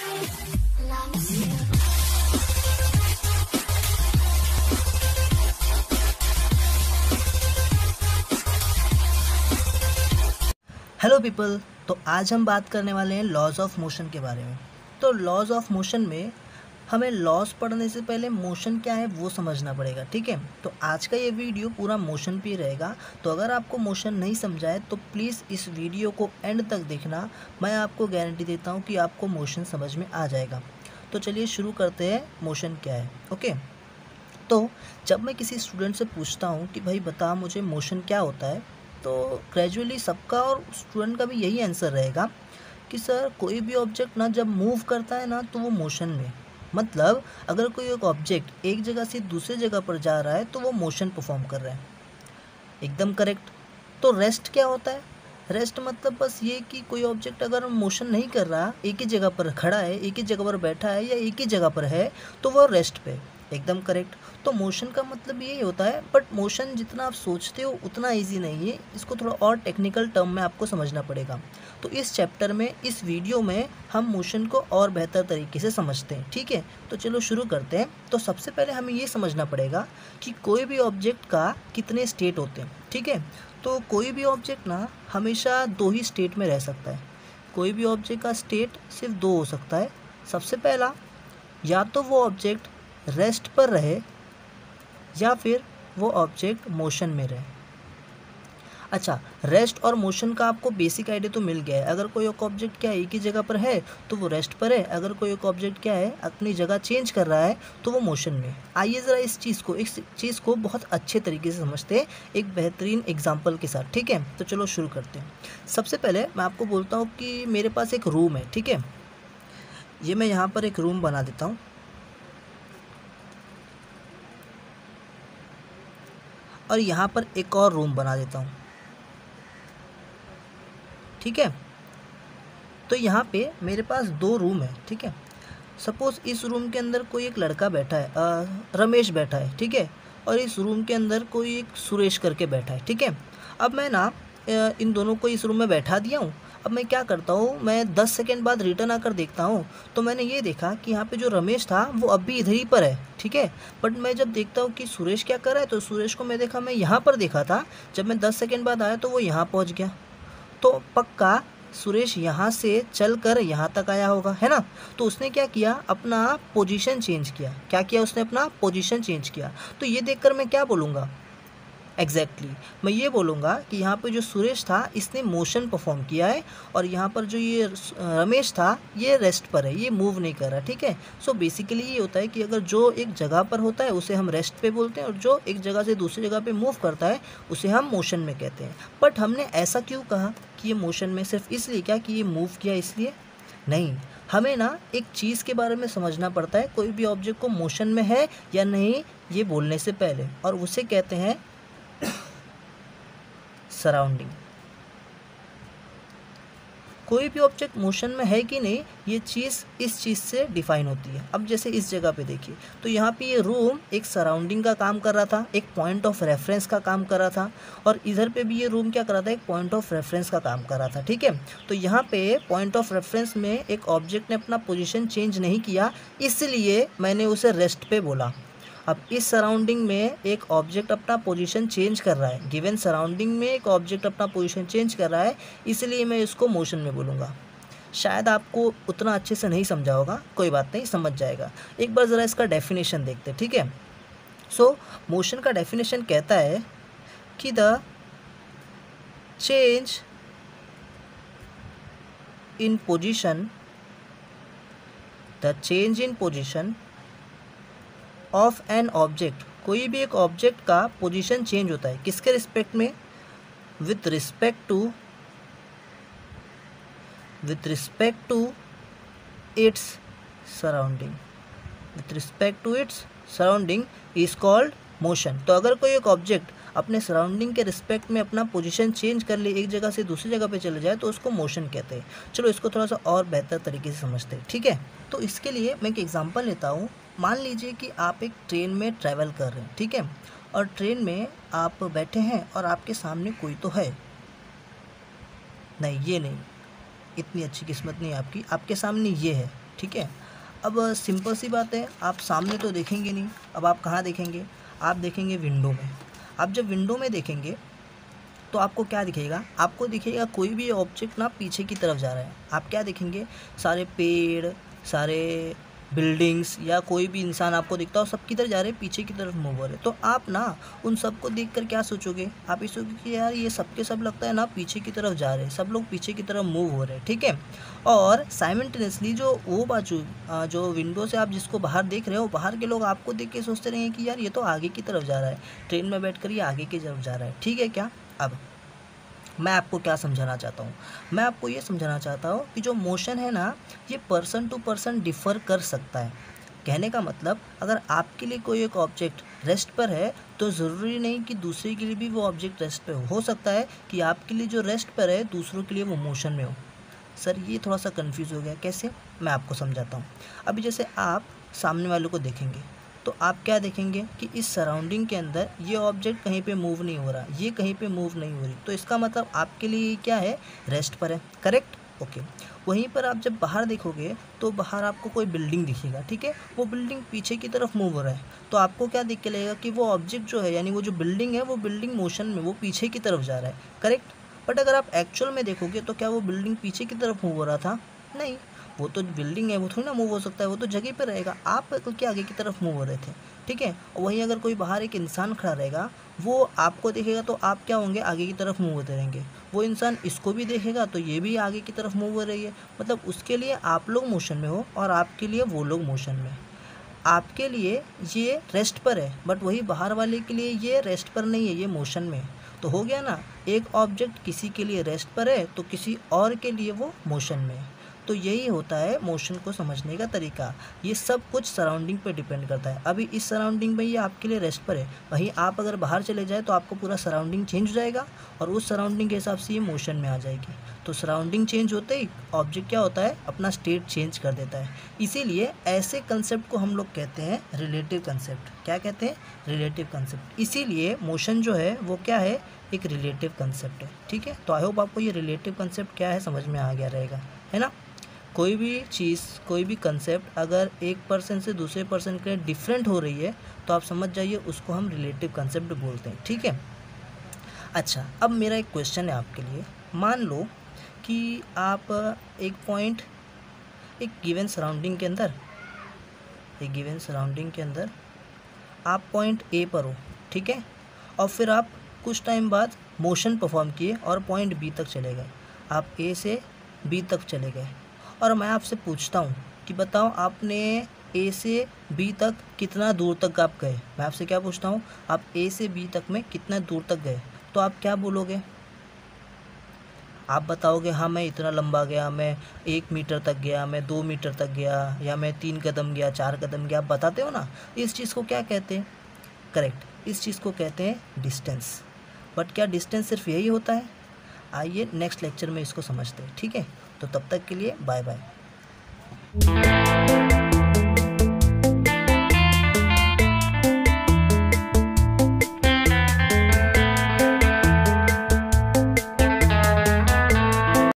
Hello people, तो आज हम बात करने वाले हैं लॉज ऑफ मोशन के बारे में। तो लॉज ऑफ मोशन में हमें लॉज पढ़ने से पहले मोशन क्या है वो समझना पड़ेगा, ठीक है। तो आज का ये वीडियो पूरा मोशन पे रहेगा। तो अगर आपको मोशन नहीं समझा है तो प्लीज़ इस वीडियो को एंड तक देखना। मैं आपको गारंटी देता हूँ कि आपको मोशन समझ में आ जाएगा। तो चलिए शुरू करते हैं, मोशन क्या है। ओके, तो जब मैं किसी स्टूडेंट से पूछता हूँ कि भाई बता मुझे मोशन क्या होता है, तो ग्रेजुअली सबका और स्टूडेंट का भी यही आंसर रहेगा कि सर कोई भी ऑब्जेक्ट ना जब मूव करता है ना तो वो मोशन में, मतलब अगर कोई एक ऑब्जेक्ट एक जगह से दूसरी जगह पर जा रहा है तो वो मोशन परफॉर्म कर रहा है। एकदम करेक्ट। तो रेस्ट क्या होता है? रेस्ट मतलब बस ये कि कोई ऑब्जेक्ट अगर मोशन नहीं कर रहा, एक ही जगह पर खड़ा है, एक ही जगह पर बैठा है या एक ही जगह पर है, तो वो रेस्ट पे। एकदम करेक्ट। तो मोशन का मतलब यही होता है, बट मोशन जितना आप सोचते हो उतना इजी नहीं है। इसको थोड़ा और टेक्निकल टर्म में आपको समझना पड़ेगा। तो इस चैप्टर में, इस वीडियो में हम मोशन को और बेहतर तरीके से समझते हैं, ठीक है। तो चलो शुरू करते हैं। तो सबसे पहले हमें ये समझना पड़ेगा कि कोई भी ऑब्जेक्ट का कितने स्टेट होते हैं, ठीक है। तो कोई भी ऑब्जेक्ट ना हमेशा दो ही स्टेट में रह सकता है। कोई भी ऑब्जेक्ट का स्टेट सिर्फ दो हो सकता है। सबसे पहला, या तो वो ऑब्जेक्ट रेस्ट पर रहे या फिर वो ऑब्जेक्ट मोशन में रहे। अच्छा, रेस्ट और मोशन का आपको बेसिक आइडिया तो मिल गया है। अगर कोई एक ऑब्जेक्ट क्या है एक ही जगह पर है तो वो रेस्ट पर है, अगर कोई एक ऑब्जेक्ट क्या है अपनी जगह चेंज कर रहा है तो वो मोशन में। आइए ज़रा इस चीज़ को बहुत अच्छे तरीके से समझते हैं एक बेहतरीन एग्जाम्पल के साथ, ठीक है। तो चलो शुरू करते हैं। सबसे पहले मैं आपको बोलता हूँ कि मेरे पास एक रूम है, ठीक है। ये मैं यहाँ पर एक रूम बना देता हूँ और यहाँ पर एक और रूम बना देता हूँ, ठीक है। तो यहाँ पे मेरे पास दो रूम है, ठीक है। सपोज़ इस रूम के अंदर कोई एक लड़का बैठा है, रमेश बैठा है, ठीक है। और इस रूम के अंदर कोई एक सुरेश करके बैठा है, ठीक है। अब मैं ना इन दोनों को इस रूम में बैठा दिया हूँ। अब मैं क्या करता हूँ, मैं 10 सेकेंड बाद रिटर्न आकर देखता हूँ तो मैंने ये देखा कि यहाँ पे जो रमेश था वो अब भी इधर ही पर है, ठीक है। बट मैं जब देखता हूँ कि सुरेश क्या कर रहा है, तो सुरेश को मैं देखा, मैं यहाँ पर देखा था। जब मैं 10 सेकेंड बाद आया तो वो यहाँ पहुँच गया। तो पक्का सुरेश यहाँ से चलकर यहाँ तक आया होगा, है ना। तो उसने क्या किया, अपना पोजीशन चेंज किया। क्या किया उसने? अपना पोजीशन चेंज किया। तो ये देखकर मैं क्या बोलूँगा? एग्जैक्टली मैं ये बोलूँगा कि यहाँ पे जो सुरेश था इसने मोशन परफॉर्म किया है और यहाँ पर जो ये रमेश था ये रेस्ट पर है, ये मूव नहीं कर रहा, ठीक है। सो बेसिकली ये होता है कि अगर जो एक जगह पर होता है उसे हम रेस्ट पे बोलते हैं और जो एक जगह से दूसरी जगह पे मूव करता है उसे हम मोशन में कहते हैं। बट हमने ऐसा क्यों कहा कि ये मोशन में? सिर्फ इसलिए क्या कि ये मूव किया इसलिए? नहीं, हमें ना एक चीज़ के बारे में समझना पड़ता है कोई भी ऑब्जेक्ट को मोशन में है या नहीं ये बोलने से पहले, और उसे कहते हैं सराउंडिंग। कोई भी ऑब्जेक्ट मोशन में है कि नहीं ये चीज़ इस चीज़ से डिफाइन होती है। अब जैसे इस जगह पे देखिए, तो यहाँ पे ये रूम एक सराउंडिंग का काम कर रहा था, एक पॉइंट ऑफ रेफरेंस का काम कर रहा था, और इधर पे भी ये रूम क्या कर रहा था, एक पॉइंट ऑफ रेफरेंस का काम कर रहा था, ठीक है। तो यहाँ पे पॉइंट ऑफ रेफरेंस में एक ऑब्जेक्ट ने अपना पोजीशन चेंज नहीं किया, इसलिए मैंने उसे रेस्ट पे बोला। अब इस सराउंडिंग में एक ऑब्जेक्ट अपना पोजीशन चेंज कर रहा है, गिवन सराउंडिंग में एक ऑब्जेक्ट अपना पोजीशन चेंज कर रहा है, इसलिए मैं इसको मोशन में बोलूँगा। शायद आपको उतना अच्छे से नहीं समझा होगा, कोई बात नहीं, समझ जाएगा। एक बार ज़रा इसका डेफिनेशन देखते हैं, ठीक है। सो मोशन का डेफिनेशन कहता है कि the change in position of an object, कोई भी एक ऑब्जेक्ट का पोजीशन चेंज होता है किसके रिस्पेक्ट में? With respect to its surrounding. With respect to its surrounding is called motion. तो अगर कोई एक ऑब्जेक्ट अपने सराउंडिंग के रिस्पेक्ट में अपना पोजीशन चेंज कर ले, एक जगह से दूसरी जगह पे चले जाए, तो उसको मोशन कहते हैं। चलो इसको थोड़ा सा और बेहतर तरीके से समझते हैं, ठीक है। तो इसके लिए मैं एक एग्जांपल लेता हूँ। मान लीजिए कि आप एक ट्रेन में ट्रैवल कर रहे हैं, ठीक है। और ट्रेन में आप बैठे हैं और आपके सामने कोई तो है। नहीं, ये नहीं, इतनी अच्छी किस्मत नहीं आपकी, आपके सामने ये है, ठीक है। अब सिंपल सी बात है, आप सामने तो देखेंगे नहीं, अब आप कहाँ देखेंगे, आप देखेंगे विंडो में। आप जब विंडो में देखेंगे तो आपको क्या दिखेगा, आपको दिखेगा कोई भी ऑब्जेक्ट ना पीछे की तरफ जा रहा है। आप क्या देखेंगे, सारे पेड़, सारे बिल्डिंग्स या कोई भी इंसान आपको दिखता हो, सब किधर जा रहे हैं, पीछे की तरफ मूव हो रहे हैं। तो आप ना उन सबको देखकर क्या सोचोगे, आप ये सोचोगे कि यार ये सब के सब लगता है ना पीछे की तरफ जा रहे हैं, सब लोग पीछे की तरफ मूव हो रहे हैं, ठीक है। और साइमल्टेनियसली जो वो बाजू जो विंडो से आप जिसको बाहर देख रहे हो, बाहर के लोग आपको देख के सोचते रहेंगे कि यार ये तो आगे की तरफ जा रहा है, ट्रेन में बैठ कर ये आगे की तरफ जा रहा है, ठीक है क्या। अब मैं आपको क्या समझाना चाहता हूँ, मैं आपको ये समझाना चाहता हूँ कि जो मोशन है ना, ये पर्सन टू पर्सन डिफ़र कर सकता है। कहने का मतलब, अगर आपके लिए कोई एक ऑब्जेक्ट रेस्ट पर है तो ज़रूरी नहीं कि दूसरे के लिए भी वो ऑब्जेक्ट रेस्ट पे हो सकता है कि आपके लिए जो रेस्ट पर है दूसरों के लिए वो मोशन में हो। सर ये थोड़ा सा कंफ्यूज हो गया, कैसे, मैं आपको समझाता हूँ। अभी जैसे आप सामने वालों को देखेंगे तो आप क्या देखेंगे कि इस सराउंडिंग के अंदर ये ऑब्जेक्ट कहीं पे मूव नहीं हो रहा, ये कहीं पे मूव नहीं हो रही, तो इसका मतलब आपके लिए ये क्या है, रेस्ट पर है, करेक्ट, ओके। वहीं पर आप जब बाहर देखोगे तो बाहर आपको कोई बिल्डिंग दिखेगा, ठीक है, वो बिल्डिंग पीछे की तरफ मूव हो रहा है, तो आपको क्या दिख के लगेगा कि वो ऑब्जेक्ट जो है, यानी वो जो बिल्डिंग है, वो बिल्डिंग मोशन में, वो पीछे की तरफ जा रहा है, करेक्ट। बट अगर आप एक्चुअल में देखोगे तो क्या वो बिल्डिंग पीछे की तरफ मूव हो रहा था, नहीं, वो तो बिल्डिंग है, वो थोड़ी ना मूव हो सकता है, वो तो जगह पे रहेगा, आप के आगे की तरफ मूव हो रहे थे, ठीक है। वहीं अगर कोई बाहर एक इंसान खड़ा रहेगा, वो आपको देखेगा तो आप क्या होंगे, आगे की तरफ मूव होते रहेंगे। वो इंसान इसको भी देखेगा तो ये भी आगे की तरफ मूव हो रही है, मतलब उसके लिए आप लोग मोशन में हो और आपके लिए वो लोग मोशन में। आपके लिए ये रेस्ट पर है, बट वही बाहर वाले के लिए ये रेस्ट पर नहीं है, ये मोशन में है। तो हो गया ना, एक ऑब्जेक्ट किसी के लिए रेस्ट पर है तो किसी और के लिए वो मोशन में है। तो यही होता है मोशन को समझने का तरीका। ये सब कुछ सराउंडिंग पे डिपेंड करता है। अभी इस सराउंडिंग में ये आपके लिए रेस्ट पर है, वहीं आप अगर बाहर चले जाए तो आपको पूरा सराउंडिंग चेंज हो जाएगा और उस सराउंडिंग के हिसाब से ये मोशन में आ जाएगी। तो सराउंडिंग चेंज होते ही ऑब्जेक्ट क्या होता है, अपना स्टेट चेंज कर देता है। इसीलिए ऐसे कंसेप्ट को हम लोग कहते हैं रिलेटिव कंसेप्ट। क्या कहते हैं, रिलेटिव कंसेप्ट। इसीलिए मोशन जो है वो क्या है, एक रिलेटिव कंसेप्ट है, ठीक है। तो आई होप आपको ये रिलेटिव कंसेप्ट क्या है समझ में आ गया रहेगा, है ना। कोई भी चीज़, कोई भी कंसेप्ट अगर एक पर्सन से दूसरे पर्सन के लिए डिफरेंट हो रही है तो आप समझ जाइए उसको हम रिलेटिव कंसेप्ट बोलते हैं, ठीक है। अच्छा, अब मेरा एक क्वेश्चन है आपके लिए। मान लो कि आप एक पॉइंट, एक गिवन सराउंडिंग के अंदर आप पॉइंट ए पर हो, ठीक है, और फिर आप कुछ टाइम बाद मोशन परफॉर्म किए और पॉइंट बी तक चले गए। आप ए से बी तक चले गए और मैं आपसे पूछता हूँ कि बताओ आपने ए से बी तक कितना दूर तक आप गए। मैं आपसे क्या पूछता हूँ, आप ए से बी तक में कितना दूर तक गए, तो आप क्या बोलोगे, आप बताओगे हाँ मैं इतना लंबा गया, मैं 1 मीटर तक गया, मैं 2 मीटर तक गया, या मैं 3 कदम गया, 4 कदम गया, आप बताते हो ना। इस चीज़ को क्या कहते हैं, करेक्ट, इस चीज़ को कहते हैं डिस्टेंस। बट क्या डिस्टेंस सिर्फ यही होता है, आइए नेक्स्ट लेक्चर में इसको समझते हैं, ठीक है। तो तब तक के लिए बाय बाय।